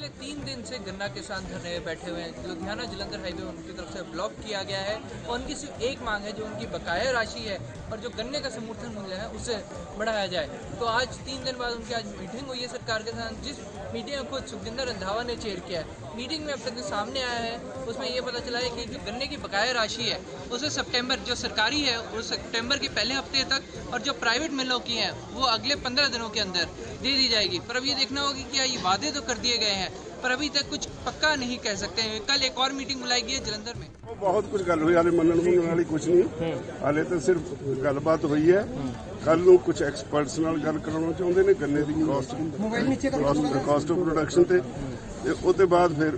पिछले 3 दिन से गन्ना किसान धरने बैठे हुए हैं। लुधियाना जलंधर हाईवे उनकी तरफ से ब्लॉक किया गया है और उनकी सिर्फ एक मांग है, जो उनकी बकाया राशि है और जो गन्ने का समर्थन मूल्य है उसे बढ़ाया जाए। तो आज 3 दिन बाद उनकी आज मीटिंग हुई है सरकार के साथ, जिस मीटिंग में खुद सुखजिंदर रंधावा ने चेयर किया है। मीटिंग में अब तक जो सामने आया है उसमें ये पता चला है कि जो गन्ने की बकाया राशि है उसे सितंबर जो सरकारी है वो सितंबर के पहले हफ्ते तक और जो प्राइवेट मिलों की है वो अगले 15 दिनों के अंदर दे दी जाएगी। पर अब ये देखना होगा कि क्या ये वादे तो कर दिए गए हैं पर अभी तक कुछ पक्का नहीं कह सकते हैं। कल एक और मीटिंग बुलाई गई है जलंधर में। बहुत कुछ गल हुई, हाले मनन वाली कुछ नहीं, हाले तो सिर्फ गलबात हुई है। कल ਨੂੰ कुछ एक्सपर्ट्स ਨਾਲ ਗੱਲ ਕਰਾਉਣਾ ਚਾਹੁੰਦੇ ਨੇ ਗੰਨੇ ਦੀ ਕਾਸਟ ਆਫ प्रोडक्शन ਤੇ ਉਹਦੇ ਬਾਅਦ ਫਿਰ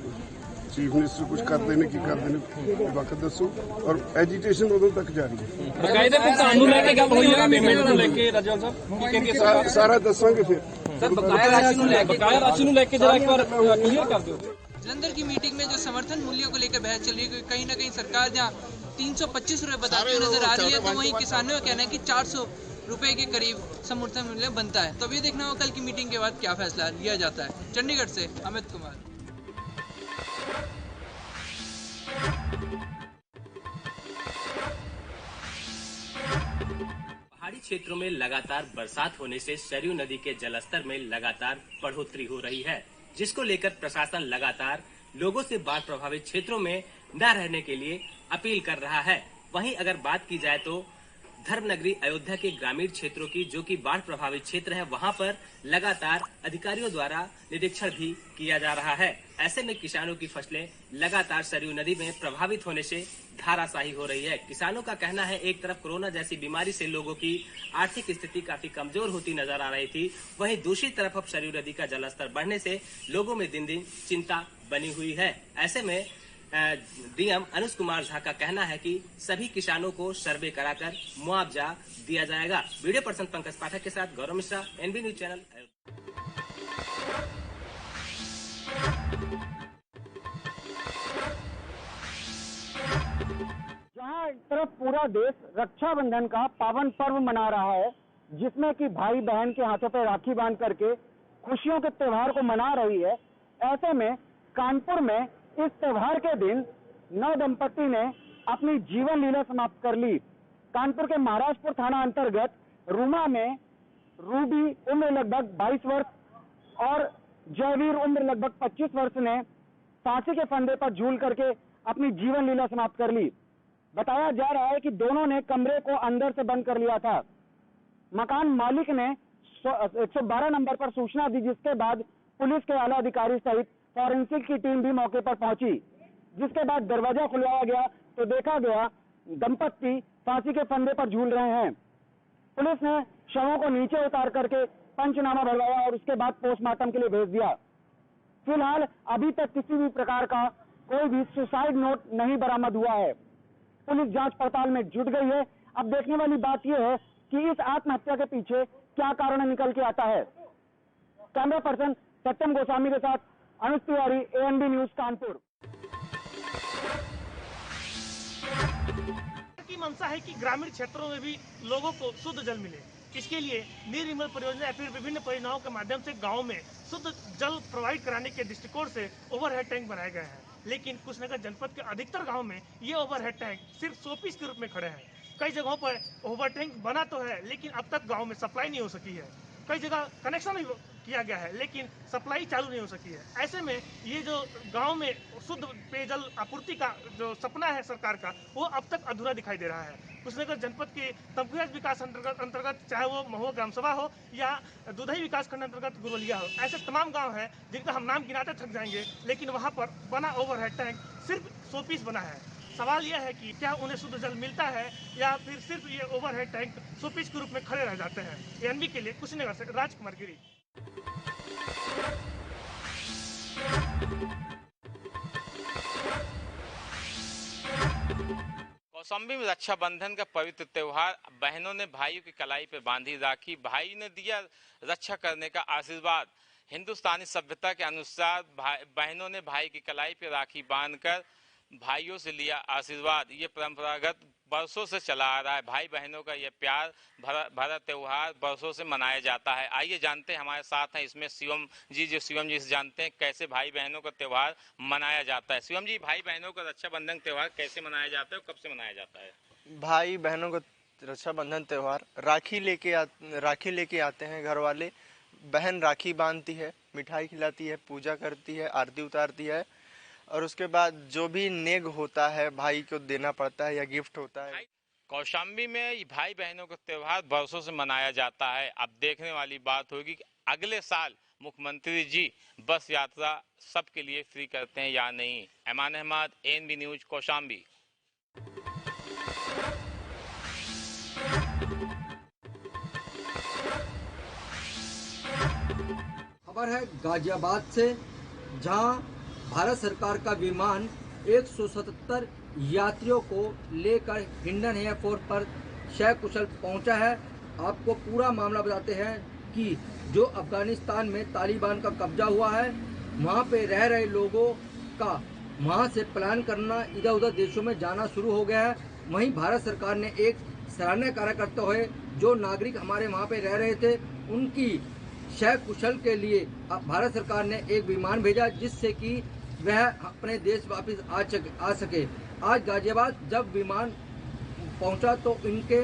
चीफ मिनिस्टर कुछ करते ने की करते ने वक्त दसो और एजिटेशन उदों तक जारी है। बकायदे भुगतान ਨੂੰ ਲੈ ਕੇ ਗੱਲ ਹੋਈ ਹੈ, पेमेंट ਨੂੰ ਲੈ ਕੇ राजल साहब ਕੀ ਕਹਿੰਦੇ सारा दसांगे फिर सर बकाया राशि ਨੂੰ ਲੈ ਕੇ जरा एक बार क्लियर कर दो। जलंधर की मीटिंग में जो समर्थन मूल्यों को लेकर बहस चल रही है, कहीं ना कहीं सरकार जहाँ 325 रुपए बताती हुई नजर आ रही है तो वहीं किसानों का कहना है कि 400 रुपए के करीब समर्थन मूल्य बनता है। तो अब ये देखना होगा कल की मीटिंग के बाद क्या फैसला लिया जाता है। चंडीगढ़ से अमित कुमार। पहाड़ी क्षेत्रों में लगातार बरसात होने से सरयू नदी के जलस्तर में लगातार बढ़ोतरी हो रही है, जिसको लेकर प्रशासन लगातार लोगों से बाढ़ प्रभावित क्षेत्रों में न रहने के लिए अपील कर रहा है। वहीं अगर बात की जाए तो धर्मनगरी अयोध्या के ग्रामीण क्षेत्रों की, जो कि बाढ़ प्रभावित क्षेत्र है, वहां पर लगातार अधिकारियों द्वारा निरीक्षण भी किया जा रहा है। ऐसे में किसानों की फसलें लगातार सरयू नदी में प्रभावित होने से धाराशाही हो रही है। किसानों का कहना है एक तरफ कोरोना जैसी बीमारी से लोगों की आर्थिक स्थिति काफी कमजोर होती नजर आ रही थी, वहीं दूसरी तरफ अब सरयू नदी का जलस्तर बढ़ने से लोगों में दिन दिन चिंता बनी हुई है। ऐसे में डीएम अनुज कुमार झा का कहना है कि सभी किसानों को सर्वे कराकर मुआवजा दिया जाएगा। वीडियो पर्सन पंकज पाठक के साथ गौरव मिश्रा, एनबी न्यूज चैनल। जहां एक तरफ पूरा देश रक्षाबंधन का पावन पर्व मना रहा है, जिसमें कि भाई बहन के हाथों पर राखी बांध करके खुशियों के त्योहार को मना रही है, ऐसे में कानपुर में इस त्योहार के दिन नव दंपति ने अपनी जीवन लीला समाप्त कर ली। कानपुर के महाराजपुर थाना अंतर्गत रूमा में रूबी उम्र लगभग 22 वर्ष और जयवीर उम्र लगभग 25 वर्ष ने फांसी के फंदे पर झूल करके अपनी जीवन लीला समाप्त कर ली। बताया जा रहा है कि दोनों ने कमरे को अंदर से बंद कर लिया था। मकान मालिक ने 112 नंबर पर सूचना दी, जिसके बाद पुलिस के आला अधिकारी सहित फॉरेंसिक की टीम भी मौके पर पहुंची। जिसके बाद दरवाजा खुलवाया गया तो देखा गया दंपत्ति फांसी के फंदे पर झूल रहे हैं। पुलिस ने शवों को नीचे उतार करके पंचनामा भरवाया और उसके बाद पोस्टमार्टम के लिए भेज दिया। फिलहाल अभी तक किसी भी प्रकार का कोई भी सुसाइड नोट नहीं बरामद हुआ है। पुलिस जांच पड़ताल में जुट गई है। अब देखने वाली बात यह है कि इस आत्महत्या के पीछे क्या कारण निकल के आता है। कैमरा पर्सन सत्यम गोस्वामी के साथ अनुज तिवारी, एएनबी न्यूज कानपुर। की मंशा है कि ग्रामीण क्षेत्रों में भी लोगों को शुद्ध जल मिले। इसके लिए निर्मल परियोजना या फिर विभिन्न परियोजनाओं के माध्यम से गांव में शुद्ध जल प्रोवाइड कराने के दृष्टिकोण से ओवरहेड टैंक बनाए गए हैं, लेकिन कुशीनगर जनपद के अधिकतर गांव में ये ओवरहेड टैंक सिर्फ शोपीस के रूप में खड़े हैं। कई जगहों पर ओवर टैंक बना तो है, लेकिन अब तक गाँव में सप्लाई नहीं हो सकी है। कई जगह कनेक्शन भी किया गया है, लेकिन सप्लाई चालू नहीं हो सकी है। ऐसे में ये जो गांव में शुद्ध पेयजल आपूर्ति का जो सपना है सरकार का, वो अब तक अधूरा दिखाई दे रहा है। कुशीनगर जनपद के तमकुही विकास अंतर्गत चाहे वो महुआ ग्राम सभा हो या दुधई विकास खंड अंतर्गत गुरोलिया हो, ऐसे तमाम गांव हैं जिनका हम नाम गिनाते थक जाएंगे, लेकिन वहां पर बना ओवरहेड टैंक सिर्फ शोपीस बना है। सवाल यह है कि क्या उन्हें शुद्ध जल मिलता है या फिर सिर्फ ये ओवरहेड टैंक शोपीस के रूप में खड़े रह जाते हैं। एएनबी के लिए कुशीनगर से राजकुमार गिरी। कौशाम्बी में रक्षाबंधन का पवित्र त्योहार, बहनों ने भाइयों की कलाई पे बांधी राखी, भाई ने दिया रक्षा करने का आशीर्वाद। हिंदुस्तानी सभ्यता के अनुसार बहनों ने भाई की कलाई पे राखी बांधकर भाइयों से लिया आशीर्वाद। ये परंपरागत बरसों से चला आ रहा है। भाई बहनों का ये प्यार भरा त्योहार बरसों से मनाया जाता है। आइए जानते हैं, हमारे साथ हैं इसमें शिवम जी, जो शिवम जी से जानते हैं कैसे भाई बहनों का त्योहार मनाया जाता है। शिवम जी, भाई बहनों का रक्षाबंधन त्योहार कैसे मनाया जाता है और कब से मनाया जाता है? भाई बहनों को रक्षाबंधन त्यौहार राखी लेके आते हैं घर वाले। बहन राखी बांधती है, मिठाई खिलाती है, पूजा करती है, आरती उतारती है और उसके बाद जो भी नेग होता है भाई को देना पड़ता है या गिफ्ट होता है। कौशाम्बी में भाई बहनों का त्योहार बरसों से मनाया जाता है। अब देखने वाली बात होगी कि अगले साल मुख्यमंत्री जी बस यात्रा सबके लिए फ्री करते हैं या नहीं। Aiman Ahmed, ANB news, Kaushambi. खबर है गाजियाबाद से, जहां भारत सरकार का विमान 177 यात्रियों को लेकर हिंडन एयरपोर्ट पर सकुशल पहुंचा है। आपको पूरा मामला बताते हैं कि जो अफगानिस्तान में तालिबान का कब्जा हुआ है, वहां पे रह रहे लोगों का वहां से प्लान करना, इधर उधर देशों में जाना शुरू हो गया है। वहीं भारत सरकार ने एक सराहनीय कार्य करते हुए जो नागरिक हमारे वहां पे रह रहे थे उनकी सकुशल के लिए भारत सरकार ने एक विमान भेजा, जिससे कि वह अपने देश वापस आ सके। आज गाजियाबाद जब विमान पहुंचा तो इनके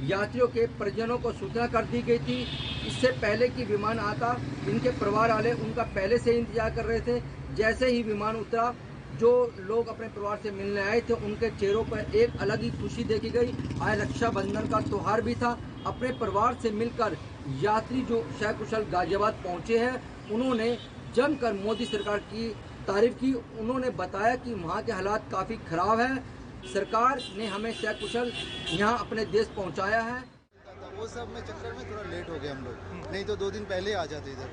यात्रियों के परिजनों को सूचना कर दी गई थी। इससे पहले कि विमान आता, इनके परिवार वाले उनका पहले से इंतजार कर रहे थे। जैसे ही विमान उतरा, जो लोग अपने परिवार से मिलने आए थे उनके चेहरों पर एक अलग ही खुशी देखी गई। आज रक्षाबंधन का त्योहार भी था। अपने परिवार से मिलकर यात्री जो सकुशल गाजियाबाद पहुंचे हैं, उन्होंने जमकर मोदी सरकार की तारीफ की। उन्होंने बताया कि वहां के हालात काफी खराब है, सरकार ने हमें सकुशल यहां अपने देश पहुंचाया है। वो सब में चक्कर में थोड़ा लेट हो गए हम लोग, नहीं तो 2 दिन पहले आ जाते इधर।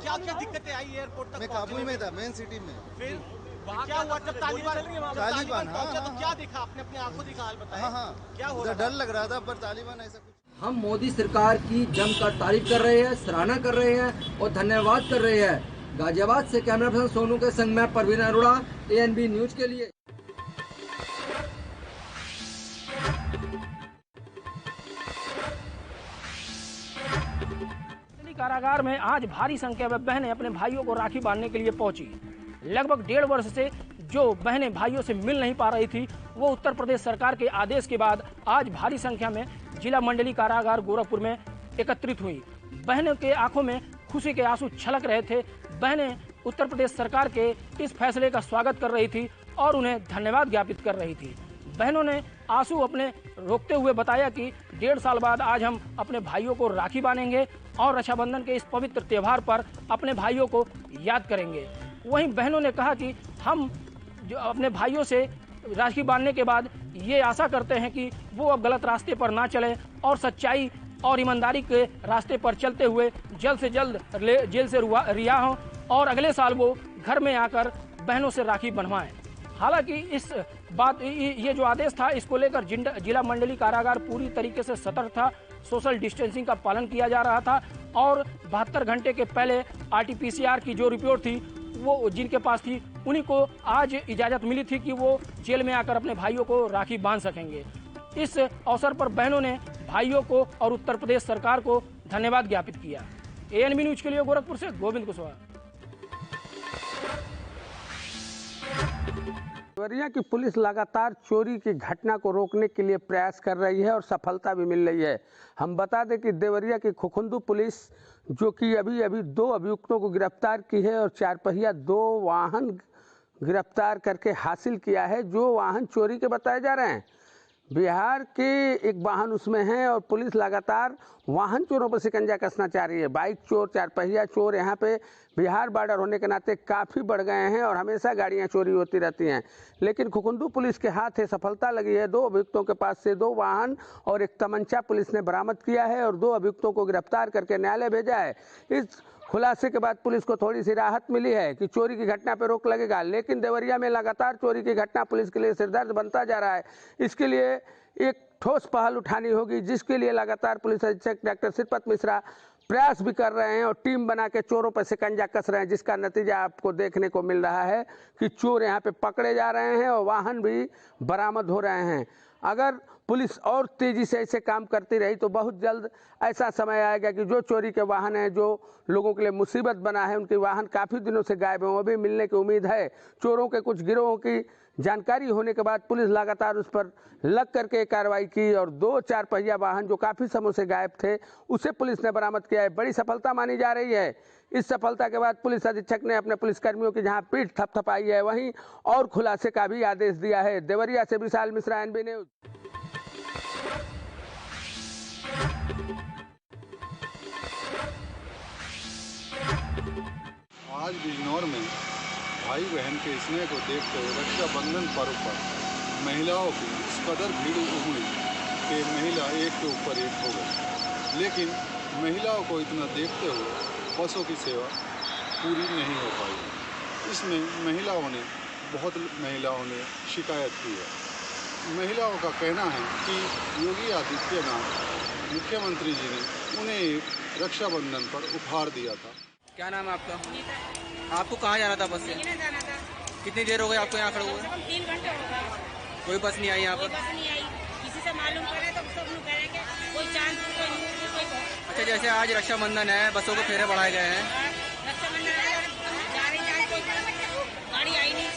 क्या दिक्कतें आई एयरपोर्ट तक? मैं काबुल में था, मेन सिटी में। फिर क्या हुआ जब तालिबान पहुंचा तो क्या दिखा? आपने अपनी आंखों दिखा? हाल बताया। हाँ, क्या हो रहा? डर लग रहा था, पर तालिबान ऐसा कुछ। हम मोदी सरकार की जमकर तारीफ कर रहे हैं, सराहना कर रहे हैं और धन्यवाद कर रहे हैं। गाजियाबाद से कैमरा पर्सन सोनू के संग में परवीन अरोड़ा, ANB न्यूज के लिए। कारागार में आज भारी संख्या में बहनें अपने भाइयों को राखी बांधने के लिए पहुंची। लगभग 1.5 वर्ष से जो बहनें भाइयों से मिल नहीं पा रही थी, वो उत्तर प्रदेश सरकार के आदेश के बाद आज भारी संख्या में जिला मंडली कारागार गोरखपुर में एकत्रित हुई। बहनों के आंखों में खुशी के आंसू छलक रहे थे। बहनें उत्तर प्रदेश सरकार के इस फैसले का स्वागत कर रही थी और उन्हें धन्यवाद ज्ञापित कर रही थी। बहनों ने आंसू अपने रोकते हुए बताया कि 1.5 साल बाद आज हम अपने भाइयों को राखी बांधेंगे और रक्षाबंधन के इस पवित्र त्यौहार पर अपने भाइयों को याद करेंगे। वहीं बहनों ने कहा कि हम जो अपने भाइयों से राखी बांधने के बाद ये आशा करते हैं कि वो अब गलत रास्ते पर ना चलें और सच्चाई और ईमानदारी के रास्ते पर चलते हुए जल्द से जल्द जेल से रिहा हों और अगले साल वो घर में आकर बहनों से राखी बंधवाएं। हालांकि इस बात ये जो आदेश था, इसको लेकर जिला मंडली कारागार पूरी तरीके से सतर्क था। सोशल डिस्टेंसिंग का पालन किया जा रहा था और 72 घंटे के पहले RT-PCR की जो रिपोर्ट थी वो जिनके पास थी उन्हीं को आज इजाज़त मिली थी कि वो जेल में आकर अपने भाइयों को राखी बांध सकेंगे। इस अवसर पर बहनों ने भाइयों को और उत्तर प्रदेश सरकार को धन्यवाद ज्ञापित किया। ANB न्यूज के लिए गोरखपुर से गोविंद कुशवाहा। देवरिया की पुलिस लगातार चोरी की घटना को रोकने के लिए प्रयास कर रही है और सफलता भी मिल रही है। हम बता दें कि देवरिया की खुखुंदू पुलिस जो कि अभी 2 अभियुक्तों को गिरफ्तार की है और 4 पहिया 2 वाहन गिरफ्तार करके हासिल किया है, जो वाहन चोरी के बताए जा रहे हैं। बिहार के एक वाहन उसमें है और पुलिस लगातार वाहन चोरों पर शिकंजा कसना चाह रही है। बाइक चोर, 4 पहिया चोर यहाँ पे बिहार बॉर्डर होने के नाते काफ़ी बढ़ गए हैं और हमेशा गाड़ियाँ चोरी होती रहती हैं। लेकिन खुखुंदू पुलिस के हाथ सफलता लगी है। 2 अभियुक्तों के पास से 2 वाहन और एक तमंचा पुलिस ने बरामद किया है और 2 अभियुक्तों को गिरफ्तार करके न्यायालय भेजा है। इस खुलासे के बाद पुलिस को थोड़ी सी राहत मिली है कि चोरी की घटना पर रोक लगेगा। लेकिन देवरिया में लगातार चोरी की घटना पुलिस के लिए सिरदर्द बनता जा रहा है। इसके लिए एक ठोस पहल उठानी होगी, जिसके लिए लगातार पुलिस अधीक्षक डॉक्टर श्रीपत मिश्रा प्रयास भी कर रहे हैं और टीम बना के चोरों पर शिकंजा कस रहे हैं, जिसका नतीजा आपको देखने को मिल रहा है कि चोर यहाँ पे पकड़े जा रहे हैं और वाहन भी बरामद हो रहे हैं। अगर पुलिस और तेज़ी से ऐसे काम करती रही तो बहुत जल्द ऐसा समय आएगा कि जो चोरी के वाहन हैं, जो लोगों के लिए मुसीबत बना है, उनके वाहन काफ़ी दिनों से गायब हैं, वो भी मिलने की उम्मीद है। चोरों के कुछ गिरोहों की जानकारी होने के बाद पुलिस लगातार उस पर लग करके कार्रवाई की और 2 4 पहिया वाहन जो काफ़ी समय से गायब थे उसे पुलिस ने बरामद किया है। बड़ी सफलता मानी जा रही है। इस सफलता के बाद पुलिस अधीक्षक ने अपने पुलिसकर्मियों की जहां पीठ थपथपाई है, वहीं और खुलासे का भी आदेश दिया है। देवरिया से विशाल मिश्रा, NB न्यूज। आज बिजनौर में भाई बहन के स्नेह को देखते हुए रक्षाबंधन पर्व पर महिलाओं की इस कदर भीड़ उमड़ी कि महिला एक के ऊपर एक हो गई। लेकिन महिलाओं को इतना देखते हुए बसों की सेवा पूरी नहीं हो पाई। इसमें बहुत महिलाओं ने शिकायत की है। महिलाओं का कहना है कि योगी आदित्यनाथ मुख्यमंत्री जी ने उन्हें एक रक्षाबंधन पर उपहार दिया था। क्या नाम है आपका? आपको कहाँ जाना था बस से? जाना था। कितनी देर हो गई आपको यहाँ खड़े हुए? 3 घंटे हो गए। कोई बस नहीं आई यहाँ पर? कोई बस नहीं आई। किसी से मालूम करे तो सब लोग कहेंगे कोई चांद कोई नूर कोई। अच्छा, जैसे आज रक्षाबंधन है, बसों को फेरे बढ़ाए गए हैं। रक्षाबंधन जा रही कोई गाड़ी आई नहीं।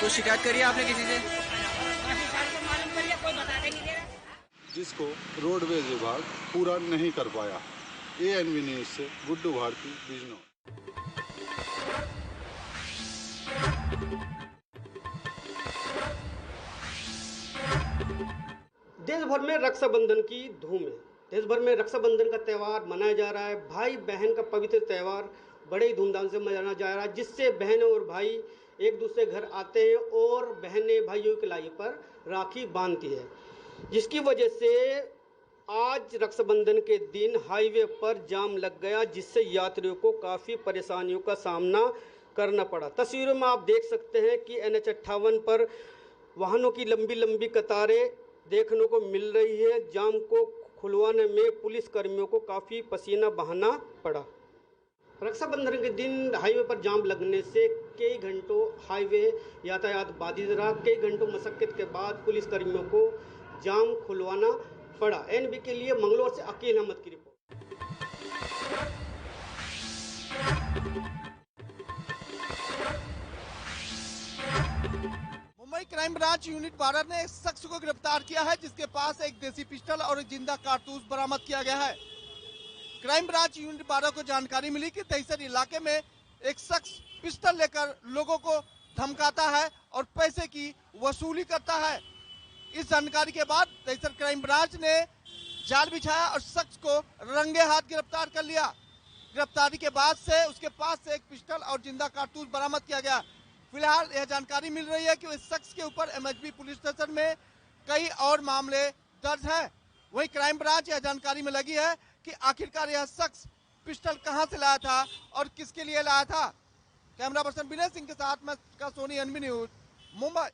कुछ शिकायत करी आपने किसी से? काफी साल से मालूम करिए, कोई बताते नहीं दे रहा। जिसको रोडवेज विभाग पूरा नहीं कर पाया। ANB न्यूज से गुड्डू भारती, बिजनौर। देश भर में रक्षाबंधन की धूम है। देश भर में रक्षाबंधन का त्यौहार मनाया जा रहा है। भाई बहन का पवित्र त्यौहार बड़े ही धूमधाम से मनाया जा रहा है, जिससे बहन और भाई एक दूसरे घर आते हैं और बहनें भाइयों की कलाई पर राखी बांधती है, जिसकी वजह से आज रक्षाबंधन के दिन हाईवे पर जाम लग गया, जिससे यात्रियों को काफ़ी परेशानियों का सामना करना पड़ा। तस्वीरों में आप देख सकते हैं कि NH58 पर वाहनों की लंबी लंबी कतारें देखने को मिल रही है। जाम को खुलवाने में पुलिस कर्मियों को काफ़ी पसीना बहाना पड़ा। रक्षाबंधन के दिन हाईवे पर जाम लगने से कई घंटों हाईवे यातायात बाधित रहा। कई घंटों मशक्कत के बाद पुलिस कर्मियों को जाम खुलवाना पड़ा। NB के लिए मंगलौर से अकील अहमद की report. Mumbai crime branch unit 12 ने एक शख्स को गिरफ्तार किया है, जिसके पास एक देसी पिस्टल और एक जिंदा कारतूस बरामद किया गया है। क्राइम ब्रांच यूनिट 12 को जानकारी मिली कि दहिसर इलाके में एक शख्स पिस्टल लेकर लोगों को धमकाता है और पैसे की वसूली करता है। इस जानकारी के बाद दहिसर क्राइम ब्रांच ने जाल बिछाया और शख्स को रंगे हाथ गिरफ्तार कर लिया। गिरफ्तारी के बाद से उसके पास से एक पिस्टल और जिंदा कारतूस बरामद किया गया। फिलहाल यह जानकारी मिल रही है कि इस शख्स के ऊपर MHB पुलिस स्टेशन में कई और मामले दर्ज हैं। वहीं क्राइम ब्रांच यह जानकारी में लगी है कि आखिरकार यह शख्स पिस्टल कहां से लाया था और किसके लिए लाया था। कैमरा पर्सन विनय सिंह के साथ मैं सोनी, NB न्यूज, मुंबई।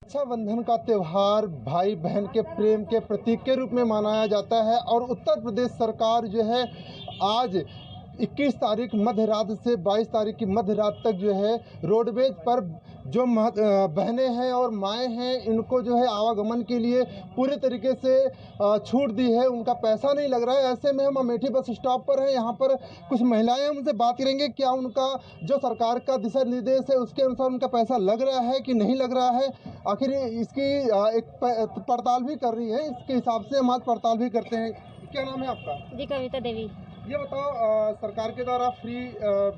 रक्षाबंधन का त्यौहार भाई बहन के प्रेम के प्रतीक के रूप में मनाया जाता है और उत्तर प्रदेश सरकार जो है आज 21 तारीख मध्य रात से 22 तारीख की मध्य रात तक जो है रोडवेज पर जो बहनें हैं और माएँ हैं, इनको जो है आवागमन के लिए पूरे तरीके से छूट दी है। उनका पैसा नहीं लग रहा है। ऐसे में हम अमेठी बस स्टॉप पर हैं। यहाँ पर कुछ महिलाएं उनसे बात करेंगे, क्या उनका जो सरकार का दिशा निर्देश है उसके अनुसार उनका पैसा लग रहा है कि नहीं लग रहा है। आखिर इसकी एक पड़ताल भी कर रही है। इसके हिसाब से हम आज पड़ताल भी करते हैं। क्या नाम है आपका? जी, कविता देवी। ये बताओ, सरकार के द्वारा फ्री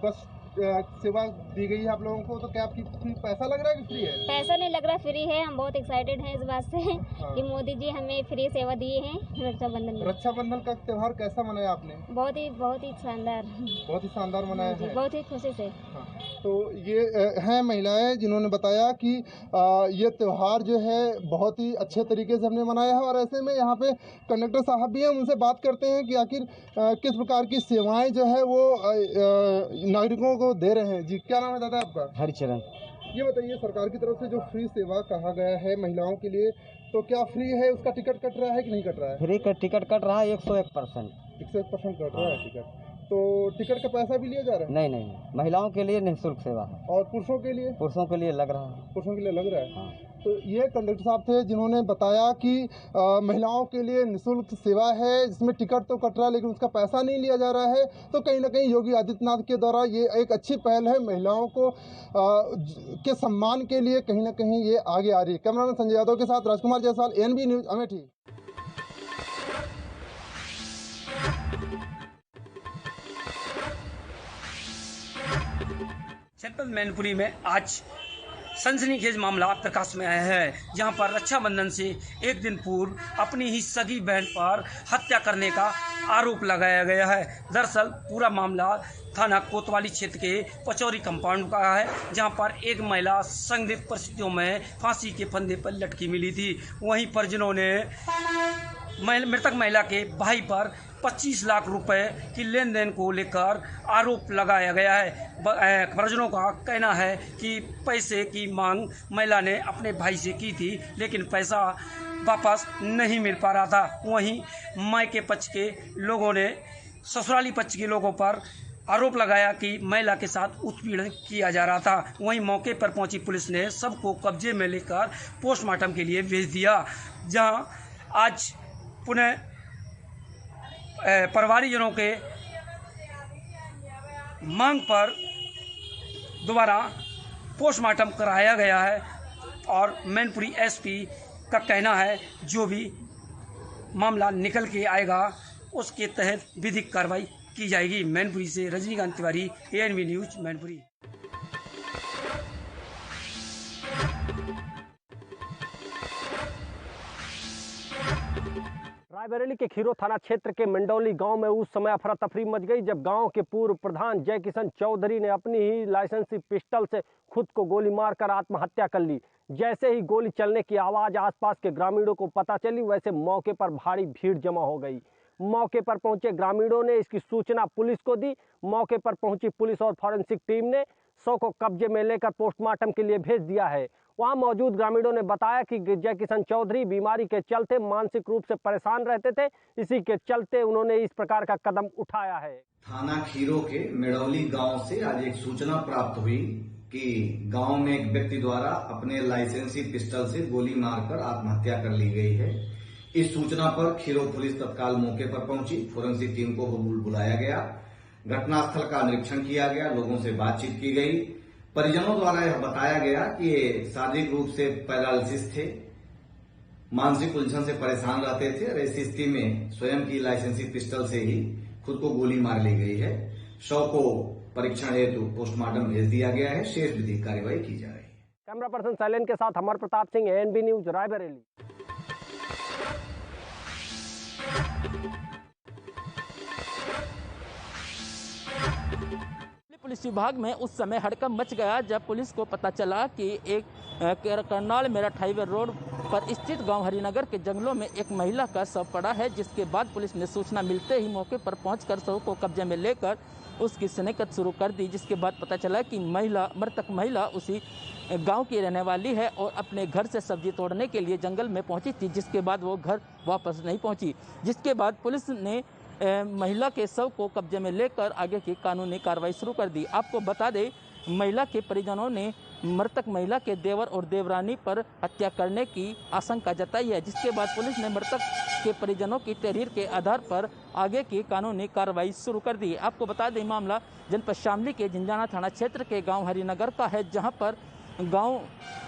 बस सेवा दी गई है आप लोगों को, तो क्या आपकी पैसा लग रहा है कि फ्री है? पैसा नहीं लग रहा, फ्री है। हम बहुत एक्साइटेड हैं इस बात से कि मोदी जी हमें फ्री सेवा दिए हैं रक्षाबंधन में। रक्षाबंधन का त्यौहार कैसा मनाया आपने? बहुत ही शानदार। बहुत ही शानदार मनाया है। बहुत ही खुशी से। तो ये हैं महिलाएं जिन्होंने बताया कि ये त्यौहार जो है बहुत ही अच्छे तरीके से हमने मनाया है। और ऐसे में यहाँ पे कंडक्टर साहब भी हैं, उनसे बात करते हैं कि आखिर किस प्रकार की सेवाएं जो है वो नागरिकों को दे रहे हैं। जी, क्या नाम है दादा आपका? हरिचरण। ये बताइए, सरकार की तरफ से जो फ्री सेवा कहा गया है महिलाओं के लिए, तो क्या फ्री है? उसका टिकट कट रहा है कि नहीं कट रहा है? फ्री का टिकट कट रहा है 101%। 101% कट रहा है टिकट। तो टिकट का पैसा भी लिया जा रहा है? नहीं, महिलाओं के लिए निःशुल्क सेवा है। और पुरुषों के लिए? पुरुषों के लिए लग रहा है। पुरुषों के लिए लग रहा है। हाँ। तो ये कंडक्टर साहब थे जिन्होंने बताया कि महिलाओं के लिए निःशुल्क सेवा है, जिसमें टिकट तो कट रहा है लेकिन उसका पैसा नहीं लिया जा रहा है। तो कहीं ना कहीं योगी आदित्यनाथ के द्वारा ये एक अच्छी पहल है, महिलाओं को के सम्मान के लिए कहीं ना कहीं ये आगे आ रही है। कैमरामैन संजय यादव के साथ राजकुमार जायसवाल, ANB न्यूज, अमेठी। जनपद मैनपुरी में आज सनसनीखेज मामला प्रकाश में आया है, जहां पर रक्षाबंधन से एक दिन पूर्व अपनी ही सगी बहन पर हत्या करने का आरोप लगाया गया है। दरअसल पूरा मामला थाना कोतवाली क्षेत्र के पचौरी कंपाउंड का है, जहां पर एक महिला संदिग्ध परिस्थितियों में फांसी के फंदे पर लटकी मिली थी। वहीं परिजनों ने मृतक महिला के भाई पर 25 लाख रुपए की लेन देन को लेकर आरोप लगाया गया है। परिजनों का कहना है कि पैसे की मांग महिला ने अपने भाई से की थी, लेकिन पैसा वापस नहीं मिल पा रहा था। वहीं मायके पक्ष के लोगों ने ससुराली पक्ष के लोगों पर आरोप लगाया कि महिला के साथ उत्पीड़न किया जा रहा था। वहीं मौके पर पहुंची पुलिस ने सबको कब्जे में लेकर पोस्टमार्टम के लिए भेज दिया, जहां आज पुनः परिवारजनों के मांग पर दोबारा पोस्टमार्टम कराया गया है। और मैनपुरी SP का कहना है जो भी मामला निकल के आएगा उसके तहत विधिक कार्रवाई की जाएगी। मैनपुरी से रजनीकांत तिवारी, ANB न्यूज, मैनपुरी। रायबरेली के खीरो थाना क्षेत्र के मंडौली गांव में उस समय अफरा तफरी मच गई जब गांव के पूर्व प्रधान जय किशन चौधरी ने अपनी ही लाइसेंसी पिस्टल से खुद को गोली मारकर आत्महत्या कर ली। जैसे ही गोली चलने की आवाज़ आसपास के ग्रामीणों को पता चली, वैसे मौके पर भारी भीड़ जमा हो गई। मौके पर पहुंचे ग्रामीणों ने इसकी सूचना पुलिस को दी। मौके पर पहुंची पुलिस और फॉरेंसिक टीम ने शव को कब्जे में लेकर पोस्टमार्टम के लिए भेज दिया है। वहां मौजूद ग्रामीणों ने बताया कि जय किशन चौधरी बीमारी के चलते मानसिक रूप से परेशान रहते थे, इसी के चलते उन्होंने इस प्रकार का कदम उठाया है। थाना खीरो के मेड़ौली गांव से आज एक सूचना प्राप्त हुई कि गांव में एक व्यक्ति द्वारा अपने लाइसेंसी पिस्टल से गोली मारकर आत्महत्या कर ली गई है। इस सूचना पर खीरो पुलिस तत्काल मौके पर पहुंची, फोरेंसिक टीम को बुलाया गया, घटनास्थल का निरीक्षण किया गया, लोगों से बातचीत की गई। परिजनों द्वारा यह बताया गया कि ये शारीरिक रूप से पैरालिसिस थे, मानसिक उलझन से परेशान रहते थे और ऐसी स्थिति में स्वयं की लाइसेंसी पिस्टल से ही खुद को गोली मार ली गई है। शव को परीक्षण हेतु पोस्टमार्टम भेज दिया गया है, शेष विधिक कार्रवाई की जा रही है। कैमरा पर्सन शैलेन के साथ Amar Pratap Singh, ANB news, Raebareli. Police विभाग में उस समय हड़कंप मच गया जब पुलिस को पता चला कि एक करनाल मेरठ हाईवे रोड पर स्थित गांव हरिनगर के जंगलों में एक महिला का शव पड़ा है। जिसके बाद पुलिस ने सूचना मिलते ही मौके पर पहुंचकर शव को कब्जे में लेकर उसकी शिनाख्त शुरू कर दी। जिसके बाद पता चला कि मृतक महिला उसी गांव की रहने वाली है और अपने घर से सब्जी तोड़ने के लिए जंगल में पहुंची थी, जिसके बाद वो घर वापस नहीं पहुंची। जिसके बाद पुलिस ने महिला के शव को कब्जे में लेकर आगे की कानूनी कार्रवाई शुरू कर दी। आपको बता दें, महिला के परिजनों ने मृतक महिला के देवर और देवरानी पर हत्या करने की आशंका जताई है। जिसके बाद पुलिस ने मृतक के परिजनों की तहरीर के आधार पर आगे की कानूनी कार्रवाई शुरू कर दी। आपको बता दें, मामला जनपद शामली के झिंझाना थाना क्षेत्र के गांव हरिनगर का है, जहां पर गांव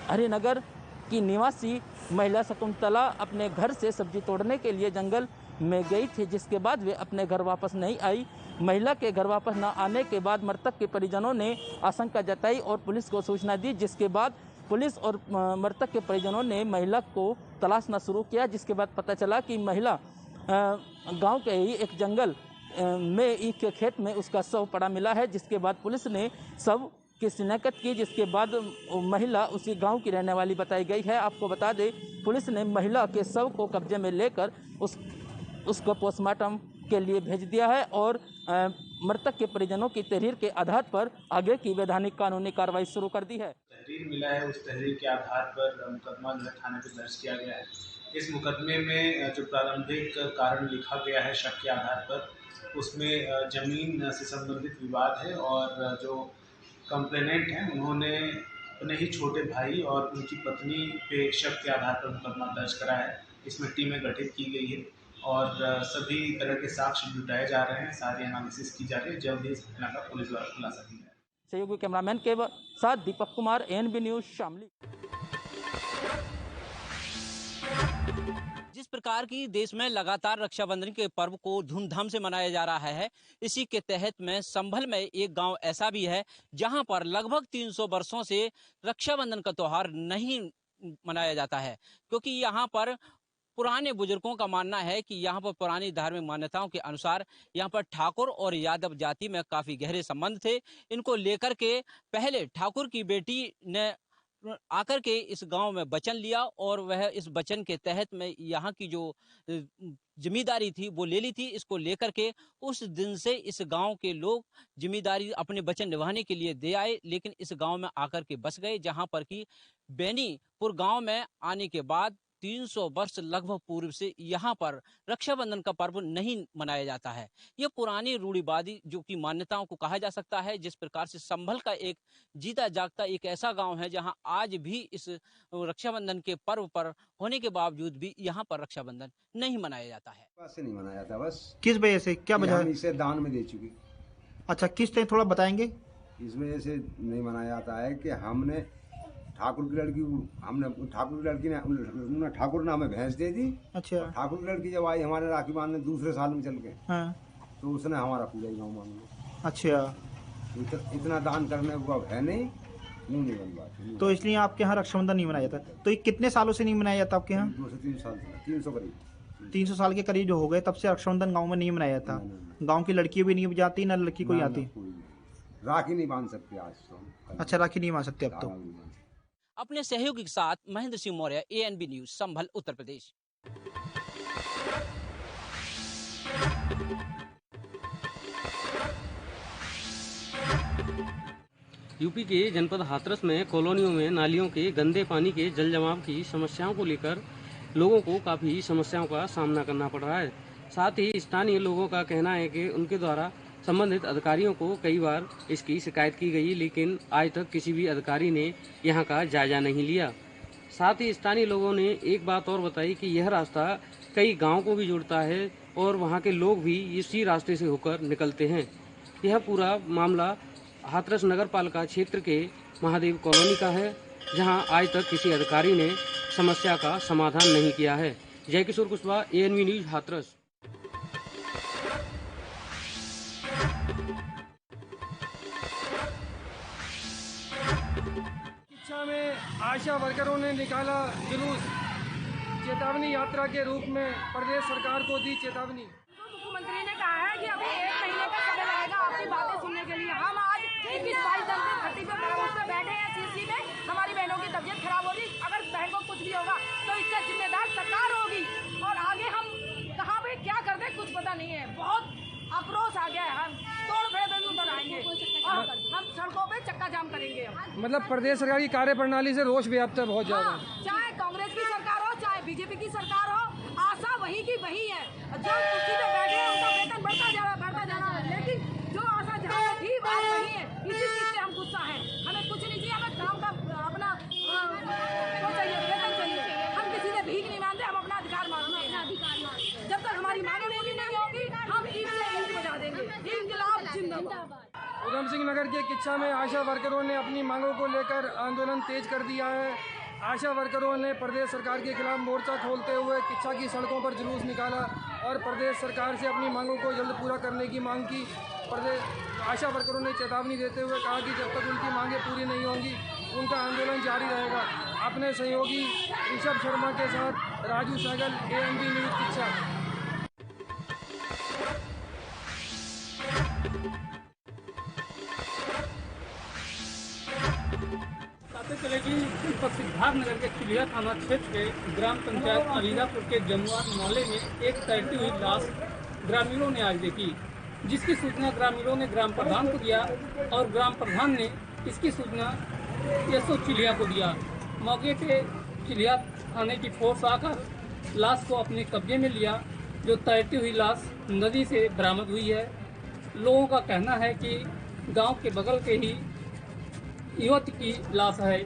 हरिनगर की निवासी महिला शकुंतला अपने घर से सब्जी तोड़ने के लिए जंगल में गई थी। जिसके बाद वे अपने घर वापस नहीं आई। महिला के घर वापस न आने के बाद मृतक के परिजनों ने आशंका जताई और पुलिस को सूचना दी। जिसके बाद पुलिस और मृतक के परिजनों ने महिला को तलाशना शुरू किया। जिसके बाद पता चला कि महिला गांव के ही एक जंगल में एक खेत में उसका शव पड़ा मिला है। जिसके बाद पुलिस ने शव की शिनाख्त की, जिसके बाद महिला उसी गांव की रहने वाली बताई गई है। आपको बता दें, पुलिस ने महिला के शव को कब्जे में लेकर उसको पोस्टमार्टम के लिए भेज दिया है और मृतक के परिजनों की तहरीर के आधार पर आगे की वैधानिक कानूनी कार्रवाई शुरू कर दी है। तहरीर मिला है, उस तहरीर के आधार पर मुकदमा जो है थाने पर दर्ज किया गया है। इस मुकदमे में जो प्रारंभिक कारण लिखा गया है शक के आधार पर, उसमें जमीन से संबंधित विवाद है और जो कंप्लेनेंट हैं उन्होंने अपने ही छोटे भाई और उनकी पत्नी पे शक के आधार पर मुकदमा दर्ज कराया है। इसमें टीमें गठित की गई है और सभी तरह के साक्ष्य जुटाए जा रहे हैं, सारी एनालिसिस की जा रही है। जल्द ही इस घटना का पुलिस द्वारा खुलासा किया जाएगा। सहयोगी कैमरामैन के साथ दीपक कुमार, ANB न्यूज शामली। जिस प्रकार की देश में लगातार रक्षाबंधन के पर्व को धूमधाम से मनाया जा रहा है, इसी के तहत में संभल में एक गांव ऐसा भी है जहां पर लगभग 300 वर्षों से रक्षाबंधन का त्योहार नहीं मनाया जाता है, क्योंकि यहां पर पुराने बुजुर्गों का मानना है कि यहाँ पर पुरानी धार्मिक मान्यताओं के अनुसार यहाँ पर ठाकुर और यादव जाति में काफी गहरे संबंध थे। इनको लेकर के पहले ठाकुर की बेटी ने आकर के इस गांव में वचन लिया और वह इस वचन के तहत में यहाँ की जो जिम्मेदारी थी वो ले ली थी। इसको लेकर के उस दिन से इस गांव के लोग जिम्मेदारी अपने वचन निभाने के लिए दे आए, लेकिन इस गांव में आकर के बस गए, जहां पर कि बेनीपुर गांव में आने के बाद 300 वर्ष लगभग पूर्व से यहाँ पर रक्षाबंधन का पर्व नहीं मनाया जाता है। ये पुरानी रूढ़िवादी जो कि मान्यताओं को कहा जा सकता है, जिस प्रकार से संभल का एक जीता जागता एक ऐसा गांव है जहां आज भी इस रक्षाबंधन के पर्व पर होने के बावजूद भी यहाँ पर रक्षाबंधन नहीं मनाया जाता है। से नहीं मनाया जाता, बस किस वजह से, क्या वजह? हम इसे दान में दे चुके। अच्छा, किस तरह, थोड़ा बताएंगे? इस वजह से नहीं मनाया जाता है कि हमने ठाकुर की लड़की ने ठाकुर ने हमें भैंस दे दी। अच्छा। ठाकुर की लड़की जब आई हमारे राखी बांधने दूसरे साल में चल के, हाँ। तो उसने हमारा पूरा गाँव मान लिया। अच्छा। इतना दान करने को है नहीं बनवा, तो इसलिए आपके यहाँ रक्षाबंधन नहीं मनाया जाता। तो ये कितने सालों से नहीं मनाया जाता आपके यहाँ? 2 से 3 साल से, 300 करीब 300 साल के करीब जो हो गए, तब से रक्षाबंधन गाँव में नहीं मनाया जाता। गाँव की लड़की भी नहीं जाती, ना लड़की कोई आती, राखी नहीं बांध सकते आज तो। अच्छा, राखी नहीं बांध सकते अब तो। अपने सहयोगी के साथ महेंद्र सिंह मौर्य, ANB न्यूज, संभल, उत्तर प्रदेश। यूपी के जनपद हाथरस में कॉलोनियों में नालियों के गंदे पानी के जल जमाव की समस्याओं को लेकर लोगों को काफ़ी समस्याओं का सामना करना पड़ रहा है। साथ ही स्थानीय लोगों का कहना है कि उनके द्वारा संबंधित अधिकारियों को कई बार इसकी शिकायत की गई, लेकिन आज तक किसी भी अधिकारी ने यहां का जायजा नहीं लिया। साथ ही स्थानीय लोगों ने एक बात और बताई कि यह रास्ता कई गांवों को भी जोड़ता है और वहां के लोग भी इसी रास्ते से होकर निकलते हैं। यह पूरा मामला हाथरस नगर पालिका क्षेत्र के महादेव कॉलोनी का है, जहां आज तक किसी अधिकारी ने समस्या का समाधान नहीं किया है। जय किशोर कुशवाहा, ANB न्यूज, हाथरस। शिक्षा में आशा वर्करों ने निकाला जुलूस, चेतावनी यात्रा के रूप में प्रदेश सरकार को दी चेतावनी। मुख्यमंत्री ने कहा है कि अभी 1 महीने का समय लगेगा आपकी बातें सुनने के लिए। हम आज 21-22 दिन से धरती पे मरम्मत पे बैठे हैं, CC में हमारी बहनों की तबीयत खराब हो रही। अगर बहन को कुछ भी होगा तो इसका जिम्मेदार सरकार होगी, और आगे हम कहाँ पे क्या कर दें कुछ पता नहीं है। बहुत आक्रोश आ गया है, हम तोड़ फेड़ में उतर आएंगे और हम सड़कों पे चक्का जाम करेंगे। मतलब प्रदेश सरकार की कार्यप्रणाली से रोष व्याप्त है बहुत ज्यादा। चाहे कांग्रेस की सरकार हो, चाहे बीजेपी की सरकार हो, आशा वही की वही है। जो कुर्सी पे बैठे हैं उनका वेतन बढ़ता जा रहा है, लेकिन जो आशा जहाँ थी बात वही है। इसी चीज से हम गुस्सा है। हमें कुछ नहीं चाहिए, हमें काम का अपना वो चाहिए, वेतन चाहिए। हम किसी से भीख नहीं मांगते, हम अपना अधिकार मांगते हैं। जब तक हमारी मांगें पूरी नहीं होगी हम ईंट से ईंट बजा देंगे। इंकलाब जिंदाबाद। उधम सिंह नगर के किच्छा में आशा वर्करों ने अपनी मांगों को लेकर आंदोलन तेज कर दिया है। आशा वर्करों ने प्रदेश सरकार के खिलाफ मोर्चा खोलते हुए किच्छा की सड़कों पर जुलूस निकाला और प्रदेश सरकार से अपनी मांगों को जल्द पूरा करने की मांग की। आशा वर्करों ने चेतावनी देते हुए कहा कि जब तक उनकी मांगें पूरी नहीं होंगी उनका आंदोलन जारी रहेगा। अपने सहयोगी ऋषभ शर्मा के साथ राजू सहगल, ANB न्यूज, किच्छा। चले कि सिद्धार्थनगर के चिलिया थाना क्षेत्र के ग्राम पंचायत अलीदापुर के जमुआ नाले में एक तैरती हुई लाश ग्रामीणों ने आज देखी। जिसकी सूचना ग्रामीणों ने ग्राम प्रधान को दिया और ग्राम प्रधान ने इसकी सूचना एसओ चिलिया को दिया। मौके पे चिलिया थाने की फोर्स आकर लाश को अपने कब्जे में लिया, जो तैरती हुई लाश नदी से बरामद हुई है। लोगों का कहना है कि गांव के बगल के ही युवती की लाश है।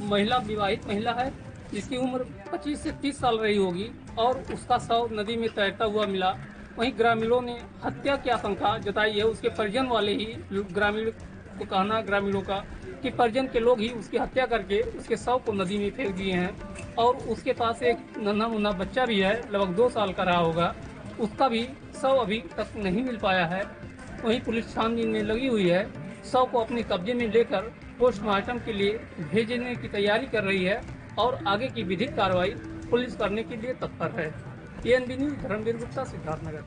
महिला विवाहित महिला है जिसकी उम्र 25 से 30 साल रही होगी और उसका शव नदी में तैरता हुआ मिला। वहीं ग्रामीणों ने हत्या की आशंका जताई है। उसके परिजन वाले ही ग्रामीण को कहना ग्रामीणों का कि परिजन के लोग ही उसकी हत्या करके उसके शव को नदी में फेंक दिए हैं और उसके पास एक नन्हा मुन्ना बच्चा भी है, लगभग 2 साल का रहा होगा। उसका भी शव अभी तक नहीं मिल पाया है। वहीं पुलिस छानबीन में लगी हुई है। शव को अपने कब्जे में लेकर पोस्टमार्टम के लिए भेजने की तैयारी कर रही है और आगे की विधिक कार्रवाई पुलिस करने के लिए तत्पर है। ANB news Dharamvir Gupta, Siddharthnagar.